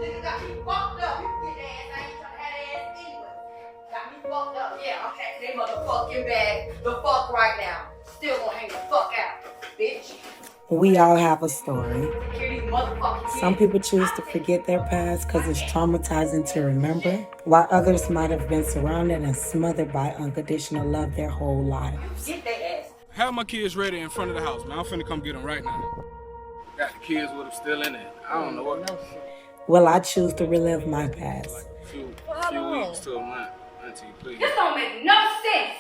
Nigga got me fucked up. You get that ass. I ain't trying to have that ass anyway. Got me fucked up. Yeah, I'm packing that motherfucking bag the fuck right now. Still gonna hang the fuck out, bitch. We all have a story. Some people choose to forget their past because it's traumatizing to remember, while others might have been surrounded and smothered by unconditional love their whole lives. Get their ass. Have my kids ready in front of the house, man. I'm finna come get them right now. Got the kids with them still in it. I don't know what. Well, I choose to relive my past. Few weeks to a month, auntie, please. This don't make no sense.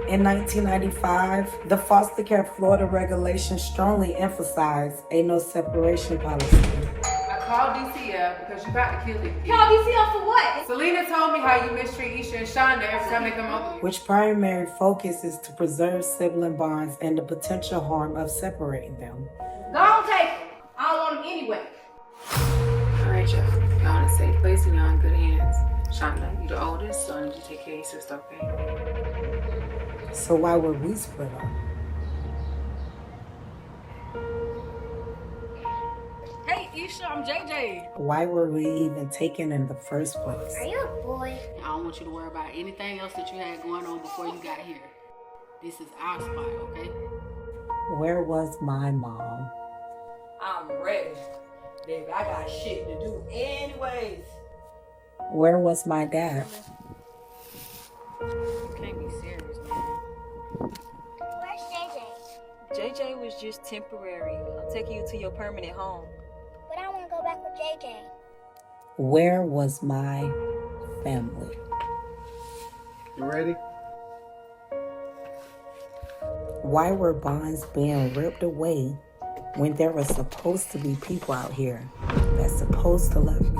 In 1995, the foster care Florida regulation strongly emphasized a no separation policy. I called DCF because you about to kill it. Call DCL for what? Selena told me how you mistreat Esha and Shonda every time they come over. Which primary focus is to preserve sibling bonds and the potential harm of separating them. Don't take them. I don't want them anyway. Alright, y'all. Y'all in a safe place and y'all in good hands. Shonda, you the oldest, so I need you to take care of your sister, okay? So why were we split up? Hey, Esha, I'm JJ. Why were we even taken in the first place? Are you a boy? I don't want you to worry about anything else that you had going on before you got here. This is our spot, okay? Where was my mom? I'm ready. Baby, I got shit to do anyways. Where was my dad? You can't be serious, man. Where's JJ? JJ was just temporary. I'm taking you to your permanent home. But I want to go back with JJ. Where was my family? You ready? Why were bonds being ripped away when there were supposed to be people out here that's supposed to love me?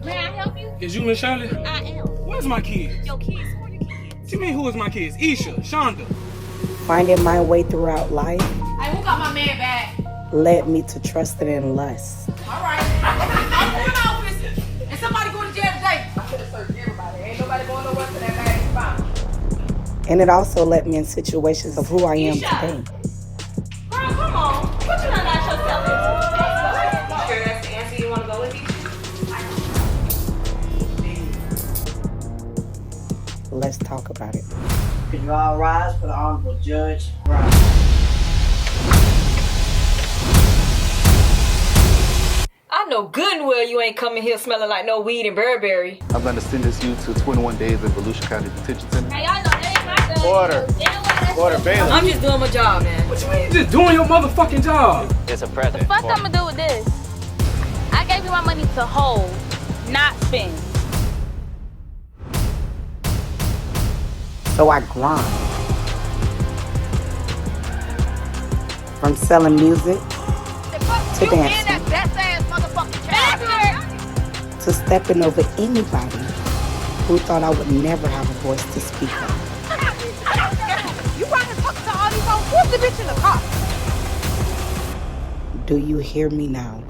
May I help you? Is you Miss Shirley? I am. Where's my kids? Your kids? Who are your kids? What you mean, who is my kids? Esha, Shonda. Finding my way throughout life Hey, who got my man back? led me to trusting in lust. All right. I'm going out with this. And somebody going to jail today. I should have searched everybody. Ain't nobody going nowhere to that bag is found. And it also led me in situations of who I am Esha. today. Girl, come on. What you done got yourself into? You sure that's the answer you want to go with, Esha? Let's talk about it. Can you all rise for the Honorable Judge Brown? I know good and well you ain't coming here smelling like no weed and Burberry. I'm going to sentence you to 21 days in Volusia County Detention Center. Hey, y'all know that ain't my gun. Order. Order, bailiff. I'm just doing my job, man. What you mean you just doing your motherfucking job? It's a present. Fuck I'm gonna do with this? I gave you my money to hold, not spend. So I grind. From selling music to dancing to stepping over anybody who thought I would never have a voice to speak up. You brought to talk to all these folks. Who's the bitch in the car? Do you hear me now?